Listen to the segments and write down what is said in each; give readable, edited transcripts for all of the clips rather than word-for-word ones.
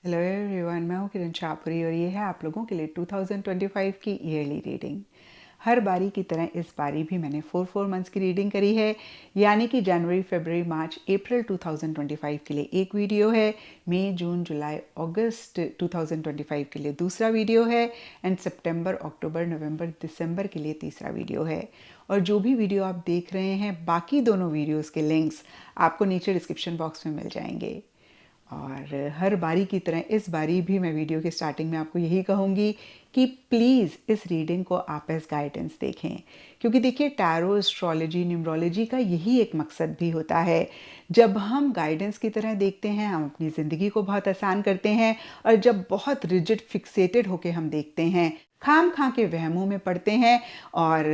Hello everyone, मैं हूँ किरण शाहपुरी और ये है आप लोगों के लिए 2025 की ईयरली रीडिंग। हर बारी की तरह इस बारी भी मैंने 4 मंथ्स की रीडिंग करी है, यानी कि जनवरी, फरवरी, मार्च, अप्रैल 2025 के लिए एक वीडियो है, मई, जून, जुलाई, अगस्त 2025 के लिए दूसरा वीडियो है एंड सितंबर, अक्टूबर, नवंबर, दिसंबर के लिए तीसरा वीडियो है। और जो भी वीडियो आप देख रहे हैं, बाकी दोनों वीडियोज़ के लिंक्स आपको नीचे डिस्क्रिप्शन बॉक्स में मिल जाएंगे। और हर बारी की तरह इस बारी भी मैं वीडियो के स्टार्टिंग में आपको यही कहूँगी कि प्लीज़ इस रीडिंग को आप एज गाइडेंस देखें, क्योंकि देखिए टैरो, एस्ट्रोलॉजी, न्यूमरोलॉजी का यही एक मकसद भी होता है। जब हम गाइडेंस की तरह देखते हैं, हम अपनी ज़िंदगी को बहुत आसान करते हैं, और जब बहुत रिजिड फिक्सेटेड होके हम देखते हैं, खाम खा के वहमों में पड़ते हैं, और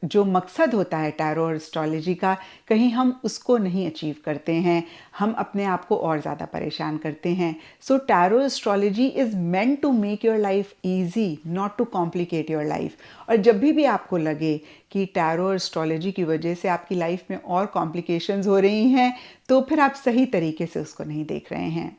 जो मकसद होता है टैरो और एस्ट्रोलॉजी का, कहीं हम उसको नहीं अचीव करते हैं, हम अपने आप को और ज़्यादा परेशान करते हैं। So tarot astrology is meant to make your life easy, not to complicate your life. और जब भी आपको लगे कि टैरो एस्ट्रोलॉजी की वजह से आपकी लाइफ में और कॉम्प्लिकेशंस हो रही हैं, तो फिर आप सही तरीके से उसको नहीं देख रहे हैं।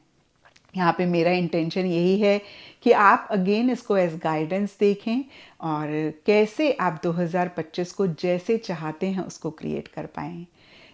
यहाँ पे मेरा इंटेंशन यही है कि आप अगेन इसको एज गाइडेंस देखें और कैसे आप 2025 को जैसे चाहते हैं उसको क्रिएट कर पाएँ।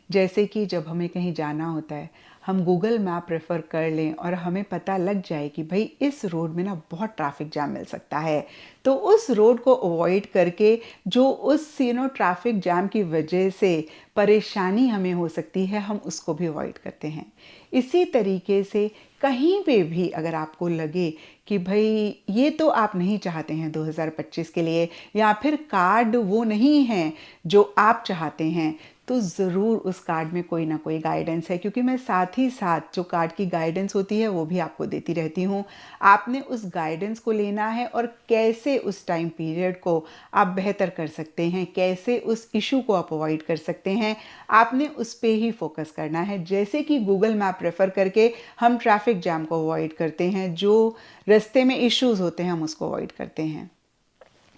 जैसे कि जब हमें कहीं जाना होता है, हम गूगल मैप रेफ़र कर लें और हमें पता लग जाए कि भाई इस रोड में ना बहुत ट्रैफिक जाम मिल सकता है, तो उस रोड को अवॉइड करके जो उस ट्रैफिक जाम की वजह से परेशानी हमें हो सकती है, हम उसको भी अवॉइड करते हैं। इसी तरीके से कहीं पे भी अगर आपको लगे कि भाई ये तो आप नहीं चाहते हैं 2025 के लिए, या फिर कार्ड वो नहीं है जो आप चाहते हैं, तो ज़रूर उस कार्ड में कोई ना कोई गाइडेंस है, क्योंकि मैं साथ ही साथ जो कार्ड की गाइडेंस होती है वो भी आपको देती रहती हूँ। आपने उस गाइडेंस को लेना है और कैसे उस टाइम पीरियड को आप बेहतर कर सकते हैं, कैसे उस इशू को आप अवॉइड कर सकते हैं, आपने उस पे ही फोकस करना है। जैसे कि गूगल मैप रेफ़र करके हम ट्रैफिक जैम को अवॉइड करते हैं, जो रास्ते में इश्यूज़ होते हैं हम उसको अवॉइड करते हैं।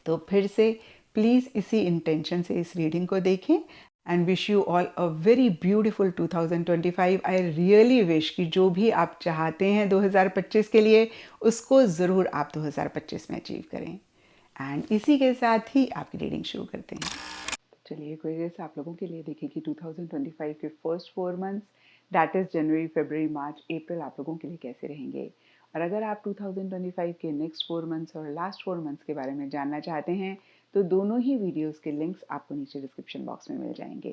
तो फिर से प्लीज़ इसी इंटेंशन से इस रीडिंग को देखें and wish you all a very beautiful 2025। I really wish कि जो भी आप चाहते हैं 2025 के लिए, उसको ज़रूर आप 2025 में अचीव करें। एंड इसी के साथ ही आपकी रीडिंग शुरू करते हैं। चलिए क्वेरीज आप लोगों के लिए देखिए कि 2025 के फर्स्ट 4 मंथ्स, दैट इज़ जनवरी, फरवरी, मार्च, अप्रैल, आप लोगों के लिए कैसे रहेंगे। और अगर आप 2025 के नेक्स्ट 4 मंथ्स और लास्ट 4 मंथ्स के बारे में जानना चाहते हैं, तो दोनों ही वीडियोस के लिंक्स आपको नीचे डिस्क्रिप्शन बॉक्स में मिल जाएंगे।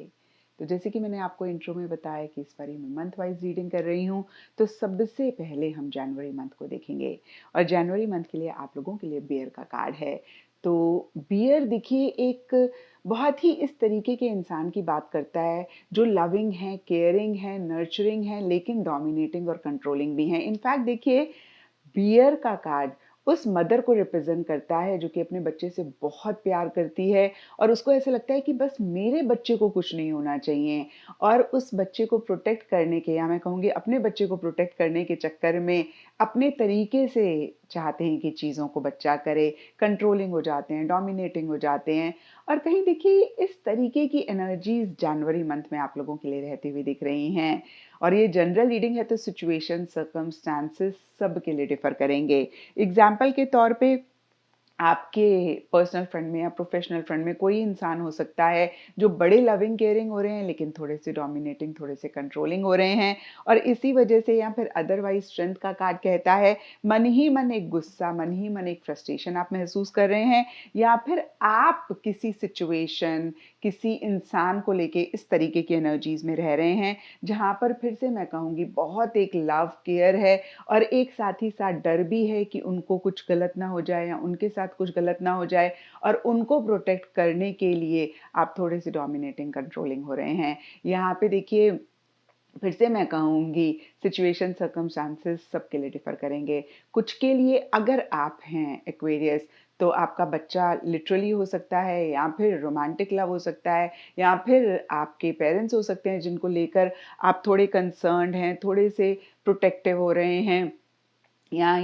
तो जैसे कि मैंने आपको इंट्रो में बताया कि इस बारी मैं मंथ वाइज रीडिंग कर रही हूँ, तो सबसे पहले हम जनवरी मंथ को देखेंगे। और जनवरी मंथ के लिए आप लोगों के लिए बियर का कार्ड है। तो बियर देखिए एक बहुत ही इस तरीके के इंसान की बात करता है जो लविंग है, केयरिंग है, नर्चरिंग है, लेकिन डोमिनेटिंग और कंट्रोलिंग भी है। इनफैक्ट देखिए बियर का कार्ड उस मदर को रिप्रेजेंट करता है जो कि अपने बच्चे से बहुत प्यार करती है, और उसको ऐसा लगता है कि बस मेरे बच्चे को कुछ नहीं होना चाहिए, और उस बच्चे को प्रोटेक्ट करने के, या मैं कहूँगी अपने बच्चे को प्रोटेक्ट करने के चक्कर में अपने तरीके से चाहते हैं कि चीज़ों को बच्चा करे, कंट्रोलिंग हो जाते हैं, डोमिनेटिंग हो जाते हैं। और कहीं देखिए इस तरीके की एनर्जीज जनवरी मंथ में आप लोगों के लिए रहती हुई दिख रही हैं। और ये जनरल रीडिंग है, तो सिचुएशन, सर्कमस्टांसेस सब के लिए डिफर करेंगे। एग्जाम्पल के तौर पे आपके पर्सनल फ्रेंड में या प्रोफेशनल फ्रेंड में कोई इंसान हो सकता है जो बड़े लविंग केयरिंग हो रहे हैं, लेकिन थोड़े से डोमिनेटिंग, थोड़े से कंट्रोलिंग हो रहे हैं, और इसी वजह से, या फिर अदरवाइज स्ट्रेंथ का कार्ड कहता है मन ही मन एक गुस्सा, मन ही मन एक फ्रस्ट्रेशन आप महसूस कर रहे हैं, या फिर आप किसी सिचुएशन, किसी इंसान को लेके इस तरीके की एनर्जीज में रह रहे हैं, जहां पर फिर से मैं कहूँगी बहुत एक लव केयर है, और एक साथ ही साथ डर भी है कि उनको कुछ गलत ना हो जाए या उनके साथ कुछ गलत ना हो जाए, और उनको प्रोटेक्ट करने के लिए आप थोड़े से डोमिनेटिंग, कंट्रोलिंग हो रहे हैं। यहाँ पे देखिए फिर से मैं कहूँगी सिचुएशन, सर्कमस्टांसेस सबके लिए डिफर करेंगे। कुछ के लिए अगर आप हैं एक्वेरियस, तो आपका बच्चा लिटरली हो सकता है, या फिर रोमांटिक लव हो सकता है, या फिर आपके पेरेंट्स हो सकते हैं जिनको लेकर आप थोड़े कंसर्न्ड हैं, थोड़े से प्रोटेक्टिव हो रहे हैं, या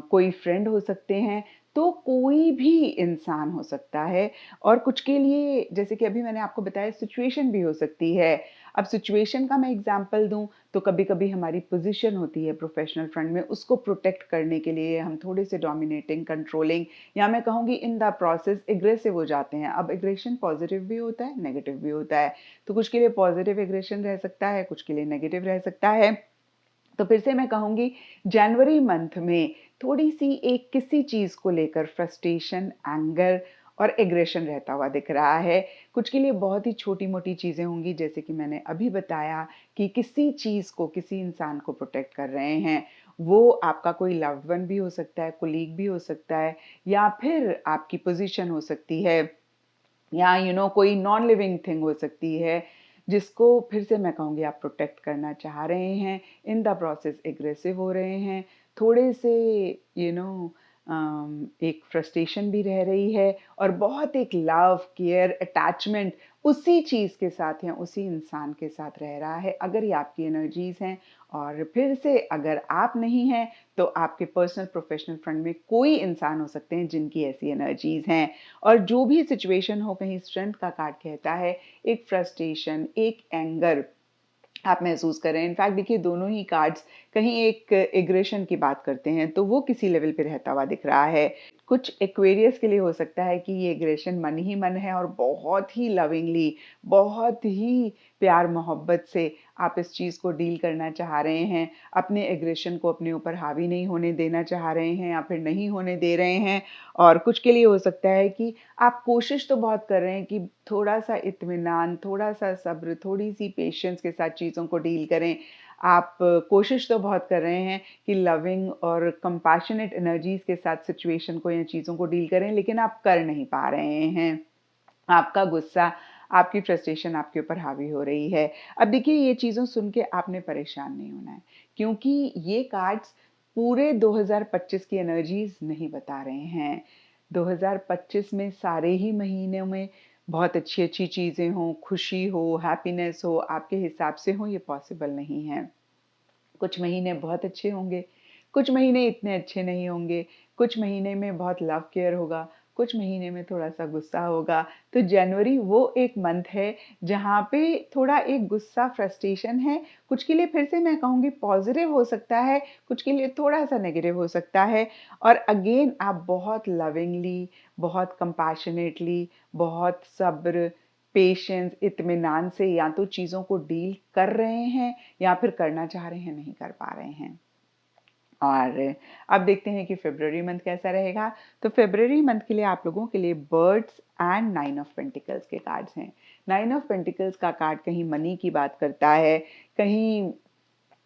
कोई फ्रेंड हो सकते हैं। तो कोई भी इंसान हो सकता है। और कुछ के लिए जैसे कि अभी मैंने आपको बताया सिचुएशन भी हो सकती है। अब सिचुएशन का मैं एग्जांपल दूं तो कभी कभी हमारी पोजीशन होती है प्रोफेशनल फ्रंट में, उसको प्रोटेक्ट करने के लिए हम थोड़े से डोमिनेटिंग, कंट्रोलिंग, या मैं कहूँगी इन द प्रोसेस एग्रेसिव हो जाते हैं। अब एग्रेशन पॉजिटिव भी होता है, नेगेटिव भी होता है। तो कुछ के लिए पॉजिटिव एग्रेशन रह सकता है, कुछ के लिए नेगेटिव रह सकता है। तो फिर से मैं कहूँगी जनवरी मंथ में थोड़ी सी एक किसी चीज़ को लेकर फ्रस्ट्रेशन, एंगर और एग्रेशन रहता हुआ दिख रहा है। कुछ के लिए बहुत ही छोटी मोटी चीज़ें होंगी, जैसे कि मैंने अभी बताया कि किसी चीज़ को, किसी इंसान को प्रोटेक्ट कर रहे हैं। वो आपका कोई लव्ड वन भी हो सकता है, कोलीग भी हो सकता है, या फिर आपकी पोजीशन हो सकती है, या कोई नॉन लिविंग थिंग हो सकती है, जिसको फिर से मैं कहूँगी आप प्रोटेक्ट करना चाह रहे हैं। इन द प्रोसेस एग्रेसिव हो रहे हैं, थोड़े से यू नो एक फ्रस्ट्रेशन भी रह रही है, और बहुत एक लव, केयर, अटैचमेंट उसी चीज़ के साथ या उसी इंसान के साथ रह रहा है, अगर ये आपकी एनर्जीज हैं। और फिर से अगर आप नहीं हैं तो आपके पर्सनल प्रोफेशनल फ्रंट में कोई इंसान हो सकते हैं जिनकी ऐसी एनर्जीज हैं। और जो भी सिचुएशन हो, कहीं स्ट्रेंथ का कार्ड कहता है एक फ्रस्ट्रेशन, एक एंगर आप महसूस कर रहे हैं। इनफैक्ट देखिए, दोनों ही कार्ड्स कहीं एक एग्रेशन की बात करते हैं, तो वो किसी लेवल पे रहता हुआ दिख रहा है। कुछ एक्वेरियस के लिए हो सकता है कि ये एग्रेशन मन ही मन है, और बहुत ही लविंगली, बहुत ही प्यार मोहब्बत से आप इस चीज़ को डील करना चाह रहे हैं। अपने एग्रेशन को अपने ऊपर हावी नहीं होने देना चाह रहे हैं, या फिर नहीं होने दे रहे हैं। और कुछ के लिए हो सकता है कि आप कोशिश तो बहुत कर रहे हैं कि थोड़ा-सा इत्मीनान, थोड़ा-सा सब्र, थोड़ी-सी पेशेंस के साथ चीज़ों को डील करें। आप कोशिश तो बहुत कर रहे हैं कि लविंग और कंपैशनेट एनर्जीज़ के साथ सिचुएशन को या चीज़ों को डील करें, लेकिन आप कर नहीं पा रहे हैं। आपका गुस्सा, आपकी फ्रस्ट्रेशन आपके ऊपर हावी हो रही है। अब देखिए, ये चीज़ों सुन के आपने परेशान नहीं होना है, क्योंकि ये कार्ड्स पूरे 2025 की एनर्जीज़ नहीं बता रहे हैं। 2025 में सारे ही महीनों में बहुत अच्छी-अच्छी चीज़ें हों, खुशी हो, हैप्पीनेस हो, आपके हिसाब से हो, ये पॉसिबल नहीं है। कुछ महीने बहुत अच्छे होंगे, कुछ महीने इतने अच्छे नहीं होंगे, कुछ महीने में बहुत लव केयर होगा, कुछ महीने में थोड़ा-सा गुस्सा होगा। तो जनवरी वो एक मंथ है जहाँ पे थोड़ा एक गुस्सा, फ्रस्ट्रेशन है। कुछ के लिए फिर से मैं कहूँगी पॉज़िटिव हो सकता है, कुछ के लिए थोड़ा-सा नेगेटिव हो सकता है। और अगेन आप बहुत लविंगली, बहुत कंपैशनेटली, बहुत सब्र, पेशेंस, इत्मीनान से या तो चीज़ों को डील कर रहे हैं, या फिर करना चाह रहे हैं, नहीं कर पा रहे हैं। और अब देखते हैं कि फ़रवरी मंथ कैसा रहेगा। तो फ़रवरी मंथ के लिए आप लोगों के लिए birds and nine of pentacles के कार्ड्स हैं। नाइन ऑफ पेंटिकल्स का कार्ड कहीं मनी की बात करता है, कहीं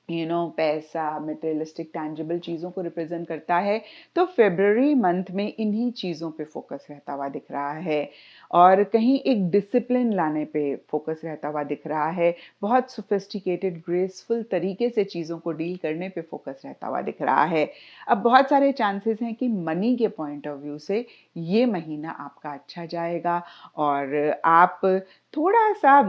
पैसा, मटेरियलिस्टिक, टैंजिबल चीज़ों को रिप्रेजेंट करता है। तो फ़रवरी मंथ में इन्हीं चीज़ों पे फ़ोकस रहता हुआ दिख रहा है, और कहीं एक डिसिप्लिन लाने पे फ़ोकस रहता हुआ दिख रहा है। बहुत सोफिस्टिकेटेड, ग्रेसफुल तरीके से चीज़ों को डील करने पे फ़ोकस रहता हुआ दिख रहा है। अब बहुत सारे चांसेस हैं कि मनी के पॉइंट ऑफ व्यू से ये महीना आपका अच्छा जाएगा, और आप थोड़ा-सा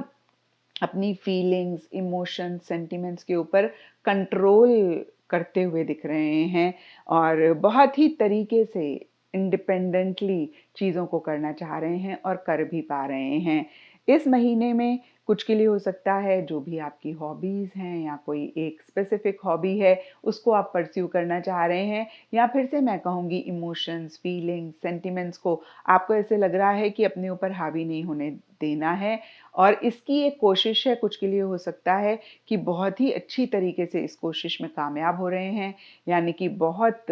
अपनी फीलिंग्स, इमोशंस, सेंटिमेंट्स के ऊपर कंट्रोल करते हुए दिख रहे हैं, और बहुत ही तरीके से इंडिपेंडेंटली चीज़ों को करना चाह रहे हैं और कर भी पा रहे हैं। इस महीने में कुछ के लिए हो सकता है जो भी आपकी हॉबीज़ हैं, या कोई एक स्पेसिफिक हॉबी है उसको आप परस्यू करना चाह रहे हैं, या फिर से मैं कहूँगी इमोशंस, फीलिंग्स, सेंटिमेंट्स को आपको ऐसे लग रहा है कि अपने ऊपर हावी नहीं होने देना है, और इसकी एक कोशिश है। कुछ के लिए हो सकता है कि बहुत ही अच्छी तरीके से इस कोशिश में कामयाब हो रहे हैं, यानी कि बहुत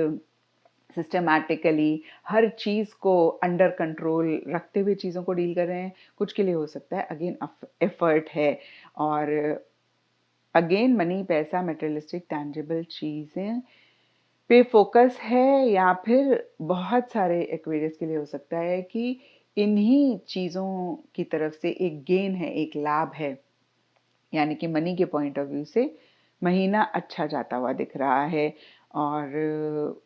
सिस्टमैटिकली हर चीज़ को अंडर कंट्रोल रखते हुए चीज़ों को डील कर रहे हैं। कुछ के लिए हो सकता है अगेन एफर्ट है, और अगेन मनी, पैसा, मटेरियलिस्टिक, टैंजिबल चीज़ें पे फोकस है, या फिर बहुत सारे एक्वेरियस के लिए हो सकता है कि इन्हीं चीज़ों की तरफ से एक गेन है, एक लाभ है। यानी कि मनी के पॉइंट ऑफ व्यू से महीना अच्छा जाता हुआ दिख रहा है। और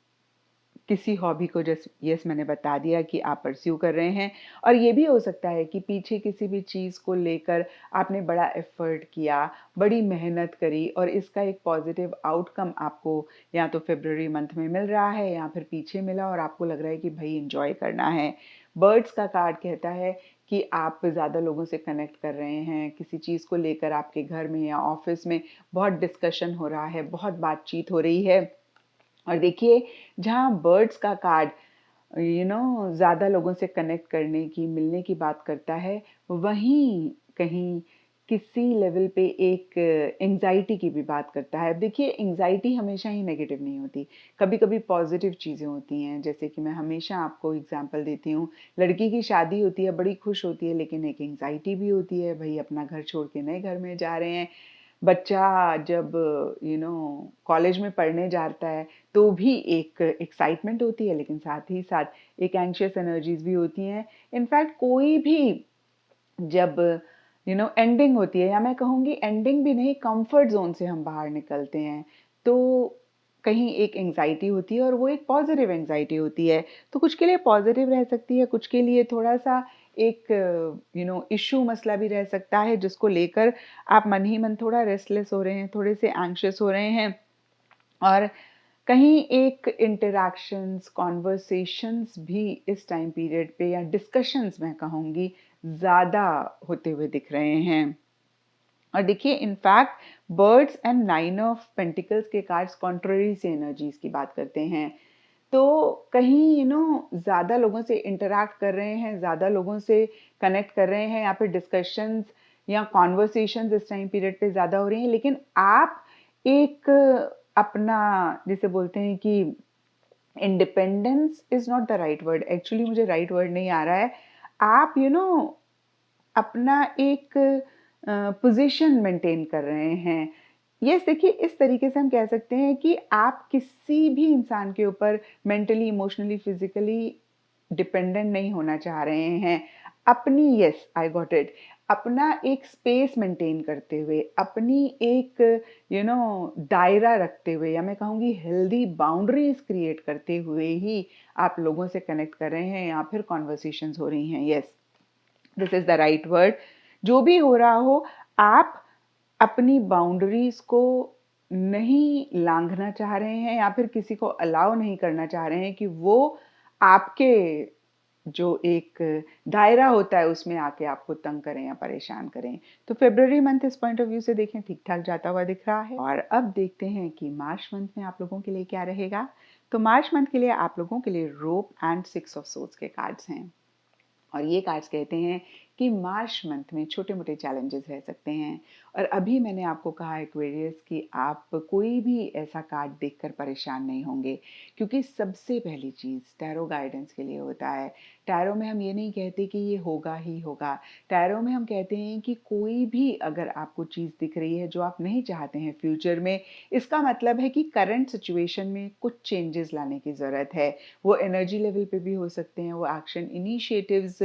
किसी हॉबी को, जैसे यस मैंने बता दिया कि आप परस्यू कर रहे हैं, और ये भी हो सकता है कि पीछे किसी भी चीज़ को लेकर आपने बड़ा एफर्ट किया, बड़ी मेहनत करी, और इसका एक पॉजिटिव आउटकम आपको या तो फरवरी मंथ में मिल रहा है, या फिर पीछे मिला, और आपको लग रहा है कि भाई एंजॉय करना है। बर्ड्स का कार्ड कहता है कि आप ज़्यादा लोगों से कनेक्ट कर रहे हैं, किसी चीज़ को लेकर आपके घर में या ऑफिस में बहुत डिस्कशन हो रहा है, बहुत बातचीत हो रही है। और देखिए, जहाँ बर्ड्स का कार्ड ज़्यादा लोगों से कनेक्ट करने की, मिलने की बात करता है, वहीं कहीं किसी लेवल पे एक एंग्जाइटी की भी बात करता है। अब देखिए, एंग्जाइटी हमेशा ही नेगेटिव नहीं होती, कभी कभी पॉजिटिव चीज़ें होती हैं। जैसे कि मैं हमेशा आपको एग्जांपल देती हूँ, लड़की की शादी होती है, बड़ी खुश होती है, लेकिन एक एंग्जाइटी भी होती है, भाई अपना घर छोड़ के नए घर में जा रहे हैं। बच्चा जब कॉलेज में पढ़ने जाता है, तो भी एक एक्साइटमेंट होती है, लेकिन साथ ही साथ एक एंग्शियस एनर्जीज भी होती हैं। इनफैक्ट कोई भी जब एंडिंग होती है, या मैं कहूँगी एंडिंग भी नहीं, कंफर्ट जोन से हम बाहर निकलते हैं, तो कहीं एक एंग्जाइटी होती है, और वो एक पॉजिटिव एंग्जाइटी होती है। तो कुछ के लिए पॉजिटिव रह सकती है, कुछ के लिए थोड़ा सा एक इशू मसला भी रह सकता है, जिसको लेकर आप मन ही मन थोड़ा रेस्टलेस हो रहे हैं, थोड़े से एंग्शियस हो रहे हैं। और कहीं एक इंटरैक्शंस, कॉन्वर्सेशंस भी इस टाइम पीरियड पे, या डिस्कशंस मैं कहूँगी, ज़्यादा होते हुए दिख रहे हैं। और देखिए, in fact birds and nine of pentacles के कार्ड्स कॉन्ट्ररी से एनर्जीज की बात करते हैं। तो कहीं ज़्यादा लोगों से इंटरैक्ट कर रहे हैं, ज़्यादा लोगों से कनेक्ट कर रहे हैं, या फिर डिस्कशंस या कॉन्वर्सेशंस इस टाइम पीरियड पे ज़्यादा हो रही हैं, लेकिन आप एक अपना, जिसे बोलते हैं कि independence is not the right word, actually मुझे राइट वर्ड नहीं आ रहा है। आप अपना एक पोजीशन मेंटेन कर रहे हैं। यस, देखिए, इस तरीके से हम कह सकते हैं कि आप किसी भी इंसान के ऊपर मेंटली, इमोशनली, फिजिकली डिपेंडेंट नहीं होना चाह रहे हैं। अपनी, यस आई गॉट इट, अपना एक स्पेस मेंटेन करते हुए, अपनी एक दायरा रखते हुए, या मैं कहूँगी हेल्दी बाउंड्रीज क्रिएट करते हुए ही आप लोगों से कनेक्ट कर रहे हैं, या फिर कॉन्वर्सेशंस हो रही हैं। Yes, this is the right word. जो भी हो रहा हो, आप अपनी बाउंड्रीज को नहीं लांघना चाह रहे हैं, या फिर किसी को अलाउ नहीं करना चाह रहे हैं कि वो आपके जो एक दायरा होता है उसमें आके आपको तंग करें या परेशान करें। तो फेब्रुअरी मंथ इस पॉइंट ऑफ व्यू से देखें ठीक ठाक जाता हुआ दिख रहा है। और अब देखते हैं कि मार्च मंथ में आप लोगों के लिए क्या रहेगा। तो मार्च मंथ के लिए आप लोगों के लिए rope and six of swords के कार्ड्स हैं, और ये कार्ड्स कहते हैं कि मार्च मंथ में छोटे मोटे चैलेंजेस रह सकते हैं। और अभी मैंने आपको कहा एक्वेरियस कि आप कोई भी ऐसा कार्ड देखकर परेशान नहीं होंगे, क्योंकि सबसे पहली चीज़ टैरो गाइडेंस के लिए होता है। टैरो में हम ये नहीं कहते कि ये होगा ही होगा। टैरो में हम कहते हैं कि कोई भी अगर आपको चीज़ दिख रही है जो आप नहीं चाहते हैं फ्यूचर में, इसका मतलब है कि करंट सिचुएशन में कुछ चेंजेस लाने की ज़रूरत है। वो एनर्जी लेवल पे भी हो सकते हैं, वो एक्शन इनिशिएटिव्स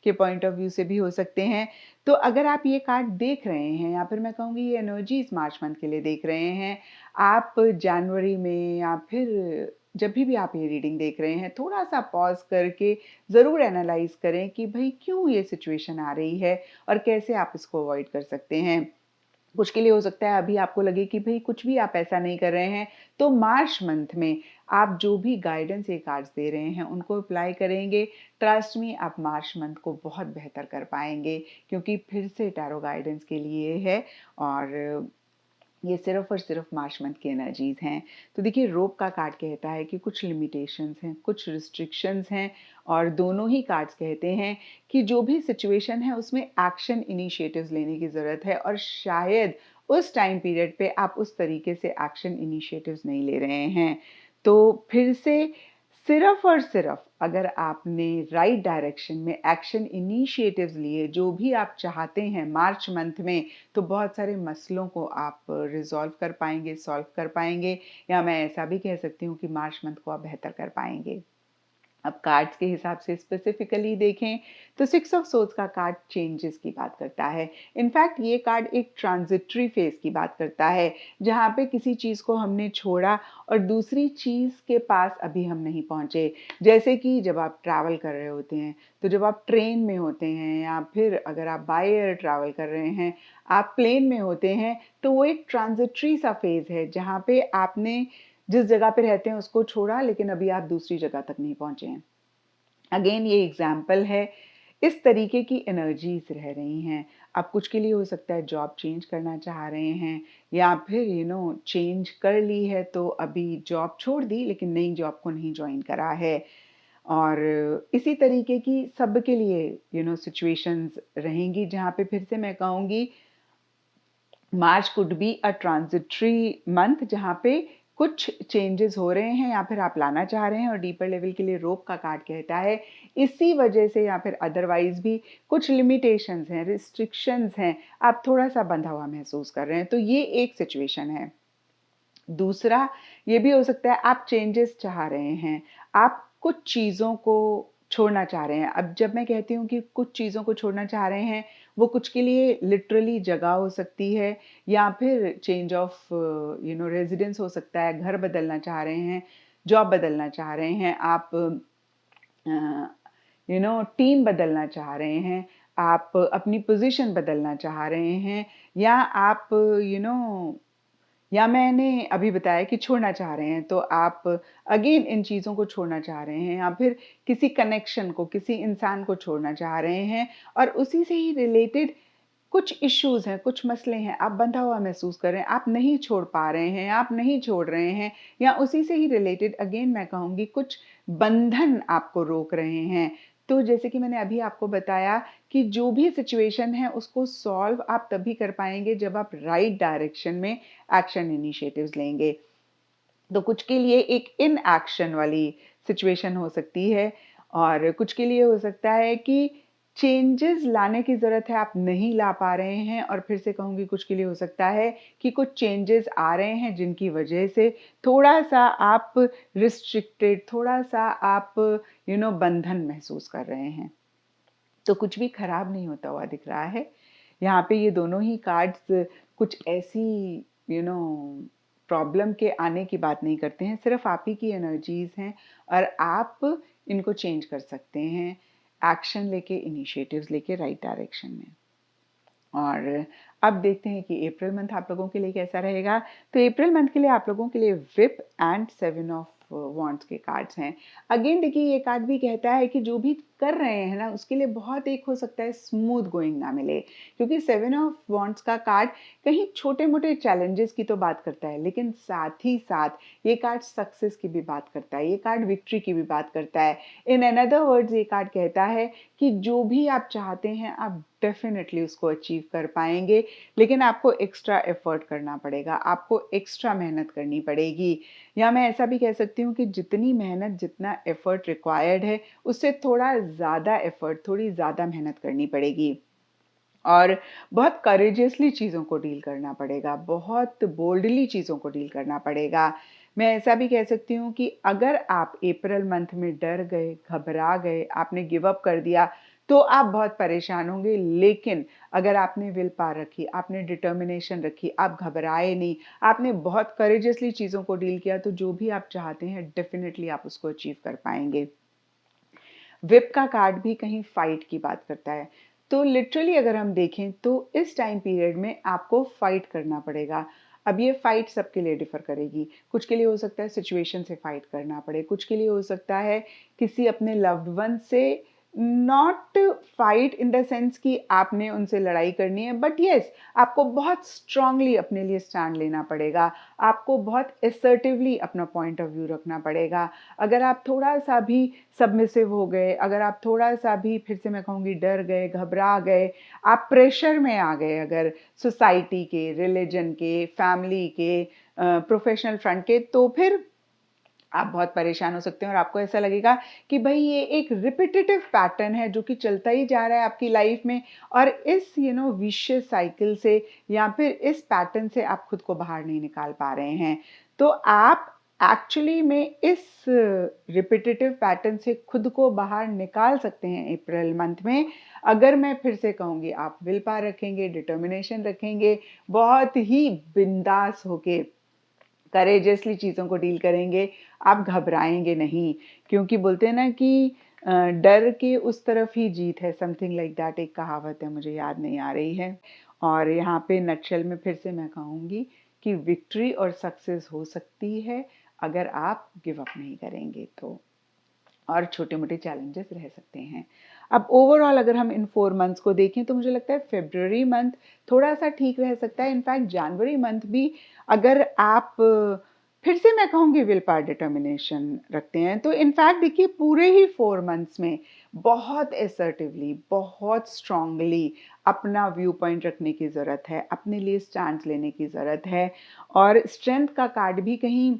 के पॉइंट ऑफ व्यू से भी हो सकते हैं। तो अगर आप ये कार्ड देख रहे हैं, या फिर मैं कहूँगी ये एनर्जीज मार्च मंथ के लिए देख रहे हैं, आप जनवरी में या फिर जब भी आप ये रीडिंग देख रहे हैं, थोड़ा सा पॉज करके ज़रूर एनालाइज करें कि भाई क्यों ये सिचुएशन आ रही है, और कैसे आप इसको अवॉइड कर सकते हैं। कुछ के लिए हो सकता है अभी आपको लगे कि भाई कुछ भी आप ऐसा नहीं कर रहे हैं, तो मार्च मंथ में आप जो भी गाइडेंस ये कार्ड्स दे रहे हैं उनको अप्लाई करेंगे, ट्रस्ट मी आप मार्च मंथ को बहुत बेहतर कर पाएंगे, क्योंकि फिर से टैरो गाइडेंस के लिए है, और ये सिर्फ और सिर्फ मार्च मंथ की एनर्जीज हैं। तो देखिए, रोप का कार्ड कहता है कि कुछ लिमिटेशंस हैं, कुछ रिस्ट्रिक्शंस हैं, और दोनों ही कार्ड्स कहते हैं कि जो भी सिचुएशन है उसमें एक्शन इनिशिएटिव्स लेने की ज़रूरत है, और शायद उस टाइम पीरियड पे आप उस तरीके से एक्शन इनिशिएटिव्स नहीं ले रहे हैं। तो फिर से सिर्फ और सिर्फ अगर आपने राइट डायरेक्शन में एक्शन इनिशिएटिव्स लिए, जो भी आप चाहते हैं मार्च मंथ में, तो बहुत सारे मसलों को आप रिजॉल्व कर पाएंगे, सॉल्व कर पाएंगे, या मैं ऐसा भी कह सकती हूँ कि मार्च मंथ को आप बेहतर कर पाएंगे। अब कार्ड्स के हिसाब से स्पेसिफिकली देखें तो सिक्स ऑफ सोर्ड्स का कार्ड चेंजेस की बात करता है। इनफैक्ट ये कार्ड एक ट्रांजिटरी फेज की बात करता है, जहाँ पे किसी चीज़ को हमने छोड़ा और दूसरी चीज़ के पास अभी हम नहीं पहुँचे। जैसे कि जब आप ट्रैवल कर रहे होते हैं, तो जब आप ट्रेन में होते हैं, या फिर अगर आप बाय एयर ट्रैवल कर रहे हैं, आप प्लेन में होते हैं, तो वो एक ट्रांजिटरी सा फेज है जहाँ पे आपने जिस जगह पे रहते हैं उसको छोड़ा, लेकिन अभी आप दूसरी जगह तक नहीं पहुंचे हैं। अगेन ये एग्जाम्पल है इस तरीके की एनर्जीज रह रही हैं। अब कुछ के लिए हो सकता है जॉब चेंज करना चाह रहे हैं, या फिर चेंज कर ली है तो अभी जॉब छोड़ दी लेकिन नई जॉब को नहीं ज्वाइन करा है। और इसी तरीके की सब के लिए सिचुएशंस रहेंगी, जहाँ पे फिर से मैं कहूँगी March could be a transitory month, जहाँ पे कुछ चेंजेस हो रहे हैं या फिर आप लाना चाह रहे हैं, और डीपर लेवल के लिए रोप का कार्ड कहता है इसी वजह से या फिर अदरवाइज भी कुछ लिमिटेशंस हैं, रिस्ट्रिक्शंस हैं, आप थोड़ा सा बंधा हुआ महसूस कर रहे हैं, तो ये एक सिचुएशन है। दूसरा ये भी हो सकता है आप चेंजेस चाह रहे हैं, आप कुछ चीज़ों को छोड़ना चाह रहे हैं। अब जब मैं कहती हूँ कि कुछ चीज़ों को छोड़ना चाह रहे हैं, वो कुछ के लिए लिटरली जगह हो सकती है, या फिर चेंज ऑफ रेजिडेंस हो सकता है, घर बदलना चाह रहे हैं, जॉब बदलना चाह रहे हैं, आप टीम बदलना चाह रहे हैं, आप अपनी पोजीशन बदलना चाह रहे हैं, या आप या मैंने अभी बताया कि छोड़ना चाह रहे हैं, तो आप अगेन इन चीज़ों को छोड़ना चाह रहे हैं, या फिर किसी कनेक्शन को, किसी इंसान को छोड़ना चाह रहे हैं, और उसी से ही रिलेटेड कुछ इश्यूज हैं, कुछ मसले हैं, आप बंधा हुआ महसूस कर रहे हैं, आप नहीं छोड़ पा रहे हैं, आप नहीं छोड़ रहे हैं, या उसी से ही रिलेटेड अगेन मैं कहूँगी कुछ बंधन आपको रोक रहे हैं। तो जैसे कि मैंने अभी आपको बताया कि जो भी सिचुएशन है उसको सॉल्व आप तभी कर पाएंगे जब आप राइट डायरेक्शन में एक्शन इनिशिएटिव्स लेंगे। तो कुछ के लिए एक इन एक्शन वाली सिचुएशन हो सकती है, और कुछ के लिए हो सकता है कि चेंजेस लाने की ज़रूरत है, आप नहीं ला पा रहे हैं, और फिर से कहूँगी कुछ के लिए हो सकता है कि कुछ चेंजेस आ रहे हैं जिनकी वजह से थोड़ा-सा आप रिस्ट्रिक्टेड, थोड़ा-सा आप बंधन महसूस कर रहे हैं। तो कुछ भी खराब नहीं होता हुआ दिख रहा है। यहाँ पे ये दोनों ही कार्ड्स कुछ ऐसी प्रॉब्लम के आने की बात नहीं करते हैं, सिर्फ आप ही की एनर्जीज हैं, और आप इनको चेंज कर सकते हैं एक्शन लेके, इनिशिएटिव्स लेके राइट डायरेक्शन में। और अब देखते हैं कि अप्रैल मंथ आप लोगों के लिए कैसा रहेगा। तो अप्रैल मंथ के लिए आप लोगों के लिए विप एंड 7 ऑफ वॉन्ड्स के कार्ड्स हैं। अगेन देखिए, ये कार्ड भी कहता है कि जो भी कर रहे हैं ना उसके लिए बहुत एक हो सकता है स्मूथ गोइंग ना मिले, क्योंकि 7 ऑफ वॉन्ड्स का कार्ड कहीं छोटे मोटे चैलेंजेस की तो बात करता है, लेकिन साथ ही साथ ये कार्ड सक्सेस की भी बात करता है, ये कार्ड विक्ट्री की भी बात करता है। इन अनदर वर्ड्स ये कार्ड कहता है कि जो भी आप चाहते हैं आप डेफिनेटली उसको अचीव कर पाएंगे, लेकिन आपको एक्स्ट्रा एफर्ट करना पड़ेगा, आपको एक्स्ट्रा मेहनत करनी पड़ेगी, या मैं ऐसा भी कह सकती हूँ कि जितनी मेहनत, जितना एफर्ट रिक्वायर्ड है उससे थोड़ा ज़्यादा एफर्ट, थोड़ी ज़्यादा मेहनत करनी पड़ेगी, और बहुत करेजियसली चीज़ों को डील करना पड़ेगा, बहुत बोल्डली चीज़ों को डील करना पड़ेगा। मैं ऐसा भी कह सकती हूँ कि अगर आप अप्रैल मंथ में डर गए, घबरा गए, आपने गिव अप कर दिया, तो आप बहुत परेशान होंगे, लेकिन अगर आपने विल पावर रखी, आपने डिटर्मिनेशन रखी, आप घबराए नहीं, आपने बहुत करेजियसली चीज़ों को डील किया, तो जो भी आप चाहते हैं डेफिनेटली आप उसको अचीव कर पाएंगे। विप का कार्ड भी कहीं फाइट की बात करता है, तो लिटरली अगर हम देखें तो इस टाइम पीरियड में आपको फाइट करना पड़ेगा। अब ये फाइट सबके लिए डिफर करेगी, कुछ के लिए हो सकता है सिचुएशन से फाइट करना पड़े, कुछ के लिए हो सकता है किसी अपने लव्ड वन से, not fight in the sense कि आपने उनसे लड़ाई करनी है, बट यस आपको बहुत स्ट्रांगली अपने लिए स्टैंड लेना पड़ेगा, आपको बहुत असर्टिवली अपना पॉइंट ऑफ व्यू रखना पड़ेगा। अगर आप थोड़ा सा भी सबमिसिव हो गए, अगर आप थोड़ा सा भी, फिर से मैं कहूँगी, डर गए, घबरा गए, आप प्रेशर में आ गए, अगर सोसाइटी के, रिलीजन के, फैमिली के, प्रोफेशनल फ्रंट के, तो फिर आप बहुत परेशान हो सकते हैं, और आपको ऐसा लगेगा कि भाई ये एक रिपीटेटिव पैटर्न है जो कि चलता ही जा रहा है आपकी लाइफ में, और इस विशियस साइकिल से या फिर इस पैटर्न से आप खुद को बाहर नहीं निकाल पा रहे हैं। तो आप एक्चुअली में इस रिपीटेटिव पैटर्न से खुद को बाहर निकाल सकते हैं अप्रैल मंथ में, अगर मैं फिर से कहूँगी आप विल पावर रखेंगे, डिटर्मिनेशन रखेंगे, बहुत ही बिंदास होके करेजियसली चीज़ों को डील करेंगे, आप घबराएंगे नहीं, क्योंकि बोलते हैं ना कि डर के उस तरफ ही जीत है, समथिंग लाइक दैट एक कहावत है, मुझे याद नहीं आ रही है। और यहाँ पे नटशेल में फिर से मैं कहूँगी कि विक्ट्री और सक्सेस हो सकती है अगर आप गिव अप नहीं करेंगे तो। और छोटे मोटे चैलेंजेस रह सकते हैं। अब ओवरऑल अगर हम इन 4 मंथ्स को देखें तो मुझे लगता है फ़रवरी मंथ थोड़ा सा ठीक रह सकता है। इनफैक्ट जनवरी मंथ भी अगर आप फिर से मैं कहूँगी विल पावर डिटर्मिनेशन रखते हैं तो इनफैक्ट देखिए पूरे ही 4 मंथ्स में बहुत असर्टिवली, बहुत स्ट्रांगली अपना व्यू पॉइंट रखने की ज़रूरत है, अपने लिए स्टैंड लेने की ज़रूरत है। और स्ट्रेंथ का कार्ड भी कहीं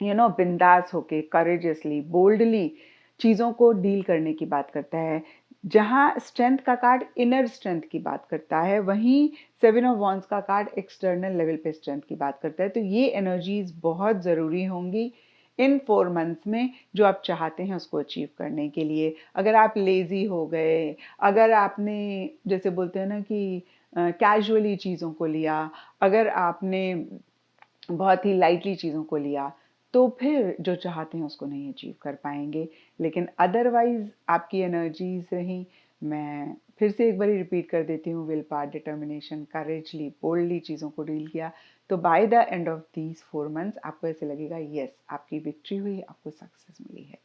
बिंदास होके करेजियसली बोल्डली चीज़ों को डील करने की बात करता है। जहाँ स्ट्रेंथ का कार्ड इनर स्ट्रेंथ की बात करता है, वहीं 7 ऑफ वॉन्ड्स का कार्ड एक्सटर्नल लेवल पे स्ट्रेंथ की बात करता है। तो ये एनर्जीज बहुत ज़रूरी होंगी इन 4 मंथ्स में जो आप चाहते हैं उसको अचीव करने के लिए। अगर आप लेज़ी हो गए, अगर आपने जैसे बोलते हैं ना कि कैजुअली चीज़ों को लिया, अगर आपने बहुत ही लाइटली चीज़ों को लिया तो फिर जो चाहते हैं उसको नहीं अचीव कर पाएंगे। लेकिन अदरवाइज आपकी एनर्जीज रहीं, मैं फिर से एक बार रिपीट कर देती हूँ, विल पावर, डिटर्मिनेशन, करेजली, बोल्डली चीज़ों को डील किया तो by the end of these 4 months आपको ऐसे लगेगा यस आपकी विक्ट्री हुई, आपको सक्सेस मिली है।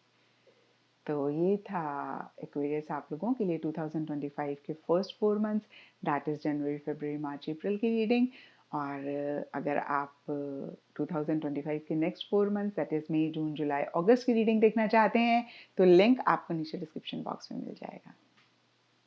तो ये था एक्वेरियस आप लोगों के लिए 2025 के फर्स्ट 4 मंथ्स, दैट इज़ जनवरी, फरवरी, मार्च, अप्रैल की रीडिंग। और अगर आप 2025 के नेक्स्ट 4 मंथ्स दैट इज़ मई, जून, जुलाई, अगस्त की रीडिंग देखना चाहते हैं तो लिंक आपको नीचे डिस्क्रिप्शन बॉक्स में मिल जाएगा।